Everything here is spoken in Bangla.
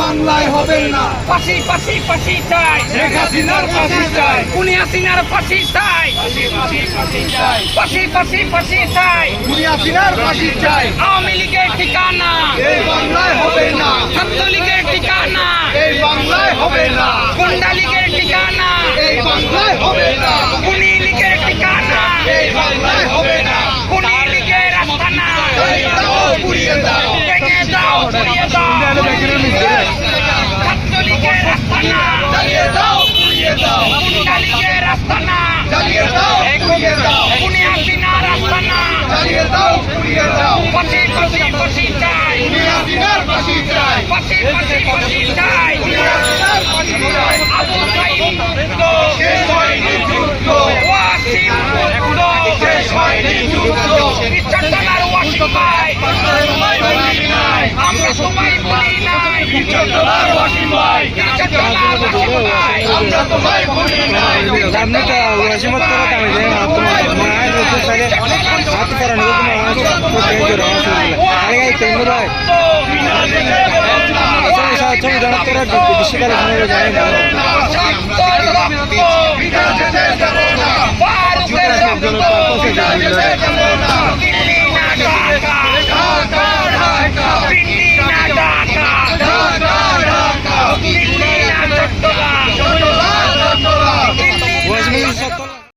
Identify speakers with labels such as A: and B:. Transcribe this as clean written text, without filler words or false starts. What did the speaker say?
A: বাংলায় হবে না।
B: ফাঁসি ফাঁসি ফাঁসি চাই,
A: শেখ হাসিনার ফাঁসি চাই,
B: খুনি হাসিনার ফাঁসি চাই,
A: ফাঁসি ফাঁসি ফাঁসি চাই,
B: ফাঁসি ফাঁসি ফাঁসি চাই।
A: খুনি হাসিনার ফাঁসি চাই।
B: আওয়ামী লীগের ঠিকানা,
A: এই বাংলায় হবে না,
B: ছাত্রলীগের ঠিকানা,
A: এই বাংলায় হবে না,
B: গুন্ডা লীগের ঠিকানা,
A: এই বাংলায় হবে না,
B: খুনি লীগের ঠিকানা,
A: এই বাংলায় হবে না।
B: খুনি লীগের আস্তানা।
A: জ্বালিয়ে দাও, পুড়িয়ে দাও,
B: ভেঙে দাও, পুড়িয়ে দাও, ছাত্রলীগের আস্তানা,
A: জ্বালিয়ে দাও, পুড়িয়ে দাও,
B: গুন্ডা লীগের আস্তানা,
A: জ্বালিয়ে দাও, পুড়িয়ে দাও,
B: খুনি হাসিনার আস্তানা।
A: জ্বালিয়ে দাও, পুড়িয়ে দাও।
B: ফাঁসি ফাঁসি ফাঁসি চাই,
A: খুনি হাসিনার ফাঁসি চাই,
B: ফাঁসি ফাঁসি ফাঁসি চাই।
A: খুনি হাসিনার ফাঁসি চাই।
B: আবু সাঈদ মুক্ত,
A: শেষ হয়নি যুদ্ধ,
B: ওয়াসিম মুক্ত,
A: শেষ হয়নি যুদ্ধ।
B: বিচ্ছন্নতার ওয়াসিম ভাই,
A: আমরা তোমায় বলি নাই,
B: আমরা তোমায় বলি নাই,
A: বিচ্ছন্নতার ওয়াসিম ভাই,
B: বিচ্ছন্নতার ওয়াসিম ভাই।
A: আমরা তোমায় বলি নাই,
C: आपने क्या वसीमत करा था मुझे आप तुम्हारे मैं जो सारे हाथ पर नहीं तो मैं तेज रहा हूं आएगा ही तेज भाई सारे साथ सब जाना तेरा डिस्ट्रिक्ट का सुनो जाएगा
A: বিনা যেতে দেব না,
B: ফারুকের রক্ত,
A: বিনা যেতে দেব না।
B: দিল্লি না ঢাকা,